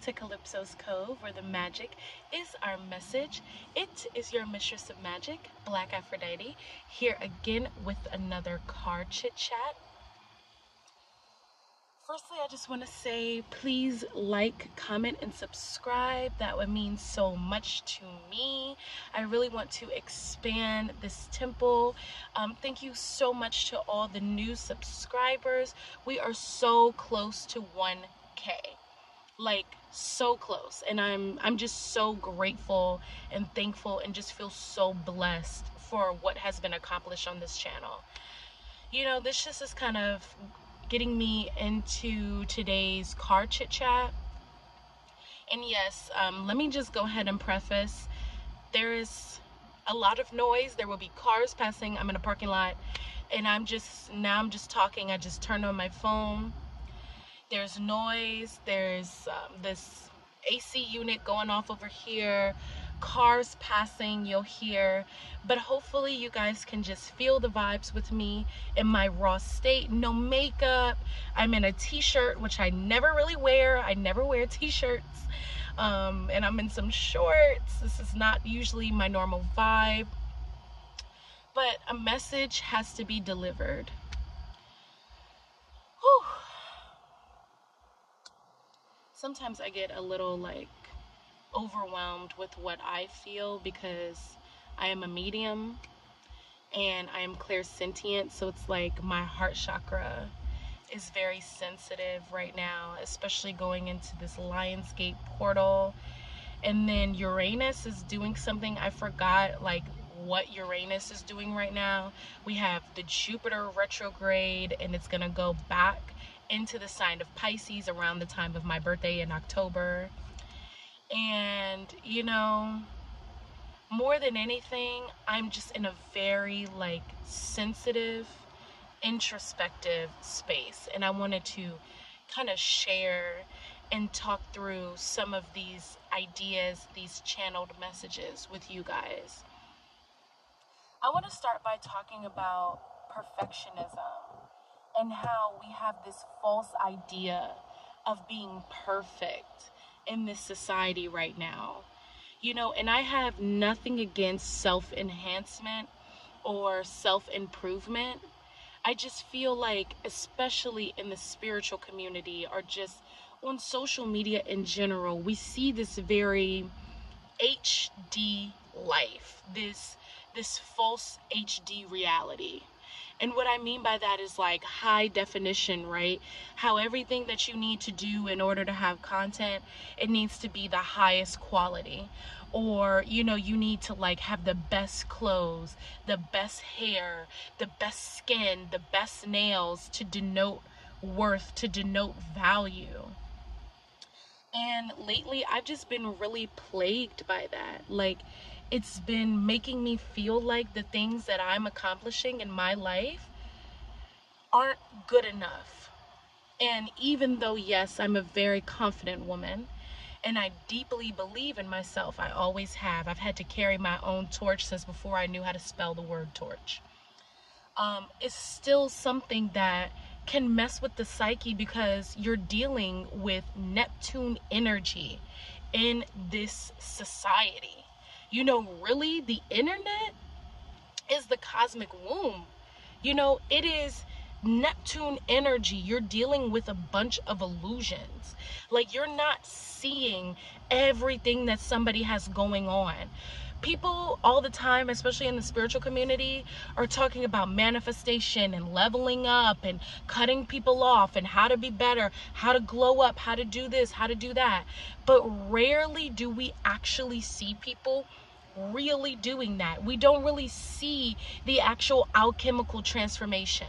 to Calypso's Cove, where the magic is our message. It is your mistress of magic, BlkAfroditee, here again with another card chit chat. Firstly, I just want to say, please like, comment, and subscribe. That would mean so much to me. I really want to expand this temple. Thank you so much to all the new subscribers. We are so close to 1K. Like, so close. And I'm just so grateful and thankful and just feel so blessed for what has been accomplished on this channel. You know, this just is kind of getting me into today's card chit chat. And yes, let me just go ahead and preface, there is a lot of noise. There will be cars passing. I'm in a parking lot, and I'm just talking. I just turned on my phone. There's noise. There's this AC unit going off over here, cars passing, you'll hear, but hopefully you guys can just feel the vibes with me in my raw state. No makeup. I'm in a t-shirt, which I never really wear. I never wear t-shirts, and I'm in some shorts. This is not usually my normal vibe, but a message has to be delivered. Whew. Sometimes I get a little like overwhelmed with what I feel because I am a medium and I am clairsentient, so it's like my heart chakra is very sensitive right now, especially going into this Lionsgate portal. And then Uranus is doing something. I forgot like what Uranus is doing right now. We have the Jupiter retrograde, and it's gonna go back into the sign of Pisces around the time of my birthday in October. And you know, more than anything, I'm just in a very like sensitive, introspective space, and I wanted to kind of share and talk through some of these ideas, these channeled messages with you guys. I want to start by talking about perfectionism and how we have this false idea of being perfect in this society right now. You know, and I have nothing against self-enhancement or self-improvement. I just feel like, especially in the spiritual community or just on social media in general, we see this very HD life, this false HD reality. And what I mean by that is like high definition, right? How everything that you need to do in order to have content, it needs to be the highest quality. Or, you know, you need to like have the best clothes, the best hair, the best skin, the best nails to denote worth, to denote value. And lately I've just been really plagued by that. Like, it's been making me feel like the things that I'm accomplishing in my life aren't good enough. And even though, yes, I'm a very confident woman and I deeply believe in myself, I always have. I've had to carry my own torch since before I knew how to spell the word torch. It's still something that can mess with the psyche because you're dealing with Neptune energy in this society. You know, really, the internet is the cosmic womb. You know, it is Neptune energy. You're dealing with a bunch of illusions. Like, you're not seeing everything that somebody has going on. People all the time, especially in the spiritual community, are talking about manifestation and leveling up and cutting people off and how to be better, how to glow up, how to do this, how to do that. But rarely do we actually see people really doing that. We don't really see the actual alchemical transformation.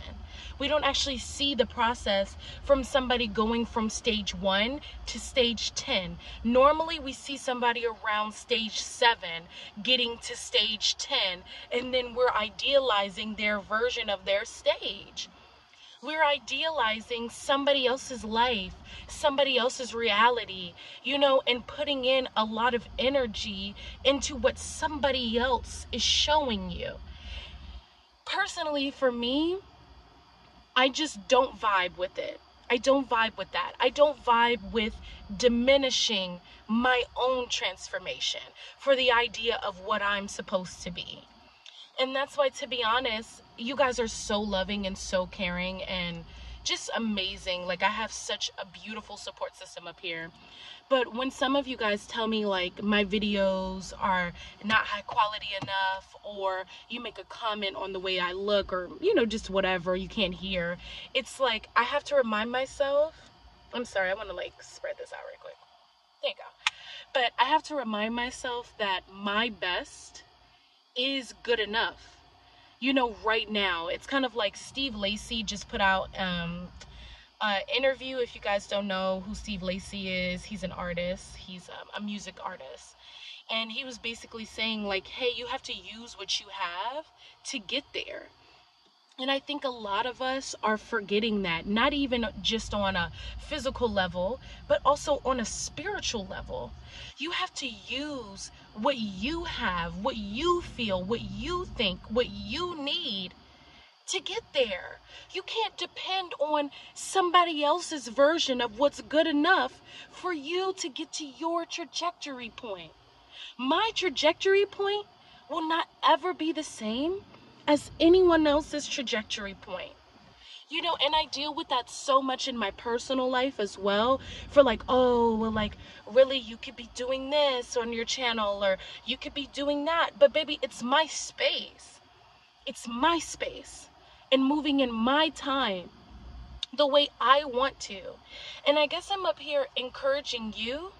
We don't actually see the process from somebody going from stage 1 to stage 10. Normally we see somebody around stage 7 getting to stage 10, and then we're idealizing their version of their stage. We're idealizing somebody else's life, somebody else's reality, you know, and putting in a lot of energy into what somebody else is showing you. Personally, for me, I just don't vibe with it. I don't vibe with that. I don't vibe with diminishing my own transformation for the idea of what I'm supposed to be. And that's why, to be honest, you guys are so loving and so caring and just amazing. Like, I have such a beautiful support system up here. But when some of you guys tell me like my videos are not high quality enough, or you make a comment on the way I look, or, you know, just whatever you can't hear, it's like I have to remind myself. I'm sorry, I want to like spread this out right quick. There you go. But I have to remind myself that my best is good enough. You know, right now, it's kind of like Steve Lacy just put out interview. If you guys don't know who Steve Lacy is, he's an artist. He's a music artist. And he was basically saying like, hey, you have to use what you have to get there. And I think a lot of us are forgetting that, not even just on a physical level, but also on a spiritual level. You have to use what you have, what you feel, what you think, what you need to get there. You can't depend on somebody else's version of what's good enough for you to get to your trajectory point. My trajectory point will not ever be the same as anyone else's trajectory point. You know, and I deal with that so much in my personal life as well, for like, oh, well, like, really, you could be doing this on your channel, or you could be doing that. But baby, it's my space. It's my space, and moving in my time the way I want to. And I guess I'm up here encouraging you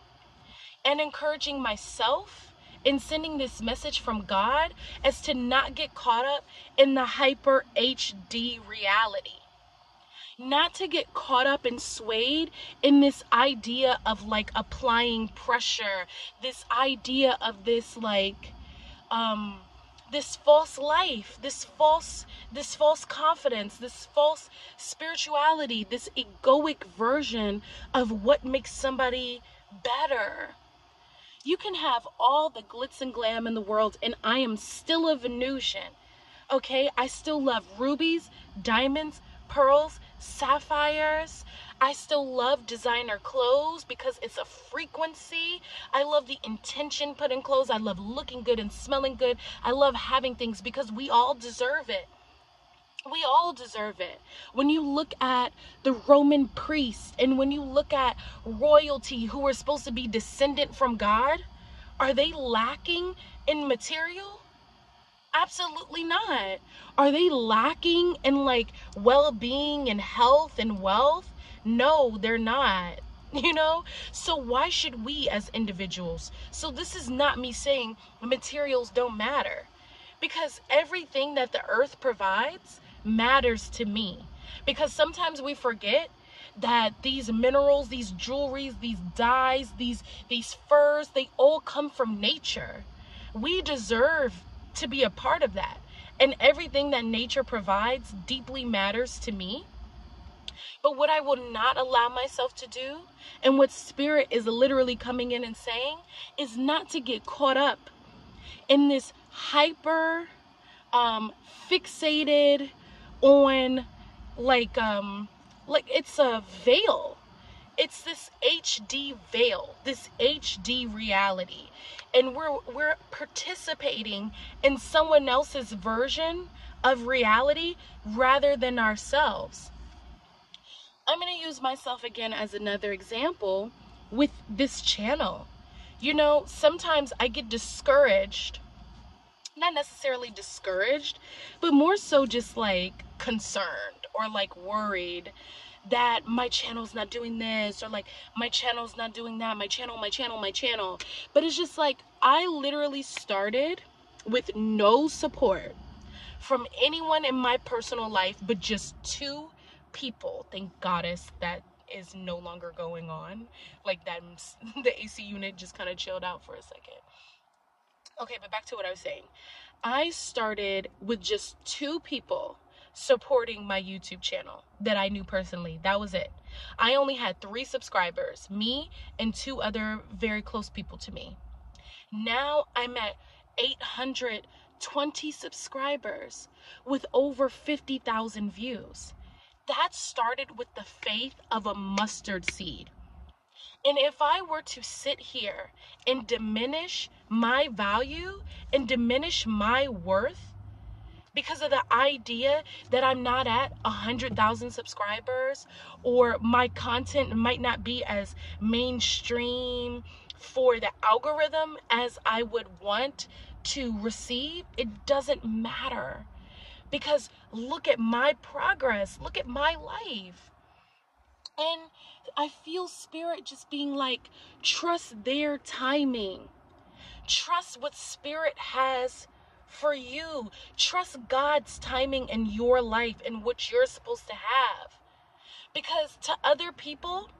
and encouraging myself in sending this message from God as to not get caught up in the hyper HD reality. Not to get caught up and swayed in this idea of like applying pressure, this idea of this like this false life, this false confidence, this false spirituality, this egoic version of what makes somebody better. You can have all the glitz and glam in the world, and I am still a Venusian, okay? I still love rubies, diamonds, pearls, sapphires. I still love designer clothes because it's a frequency. I love the intention put in clothes. I love looking good and smelling good. I love having things because we all deserve it. We all deserve it. When you look at the Roman priests, and when you look at royalty who are supposed to be descendant from God, are they lacking in material? Absolutely not. Are they lacking in like well-being and health and wealth? No, they're not. You know? So why should we as individuals? So this is not me saying materials don't matter, because everything that the earth provides matters to me. Because sometimes we forget that these minerals, these jewelries, these dyes, these furs, they all come from nature. We deserve to be a part of that. And everything that nature provides deeply matters to me. But what I will not allow myself to do, and what Spirit is literally coming in and saying, is not to get caught up in this hyper fixated on like it's a veil. It's this HD veil, this HD reality. And we're participating in someone else's version of reality rather than ourselves. I'm going to use myself again as another example with this channel. You know, sometimes I get discouraged. Not necessarily discouraged, but more so just like concerned or like worried that my channel's not doing this, or like my channel's not doing that, my channel. But it's just like, I literally started with no support from anyone in my personal life, but just 2 people. Thank Goddess that is no longer going on. Like that, the AC unit just kind of chilled out for a second. Okay, but back to what I was saying. I started with just 2 people supporting my YouTube channel that I knew personally. That was it. I only had 3 subscribers, me and 2 other very close people to me. Now I'm at 820 subscribers with over 50,000 views. that started with the faith of a mustard seed. And if I were to sit here and diminish my value and diminish my worth because of the idea that I'm not at 100,000 subscribers, or my content might not be as mainstream for the algorithm as I would want to receive, it doesn't matter. Because look at my progress, look at my life. And I feel Spirit just being like, trust their timing. Trust what Spirit has for you. Trust God's timing in your life and what you're supposed to have. Because to other people,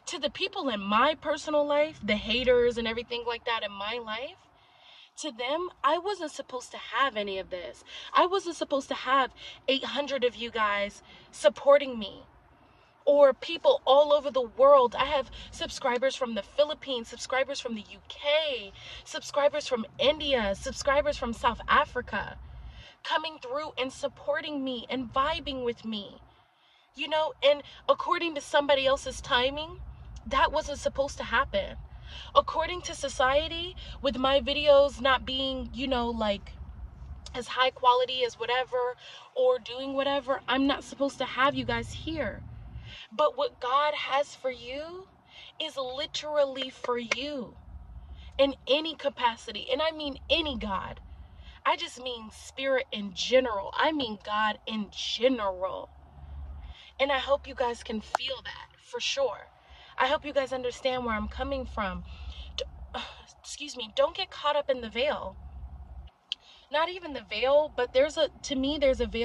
to the people in my personal life, the haters and everything like that in my life, to them, I wasn't supposed to have any of this. I wasn't supposed to have 800 of you guys supporting me, or people all over the world. I have subscribers from the Philippines, subscribers from the UK, subscribers from India, subscribers from South Africa, coming through and supporting me and vibing with me, you know, and according to somebody else's timing, that wasn't supposed to happen. According to society, with my videos not being, you know, like as high quality as whatever, or doing whatever, I'm not supposed to have you guys here. But what God has for you is literally for you in any capacity. And I mean any God. I just mean Spirit in general. I mean God in general. And I hope you guys can feel that for sure. I hope you guys understand where I'm coming from. Excuse me, don't get caught up in the veil. Not even the veil, but to me, there's a veil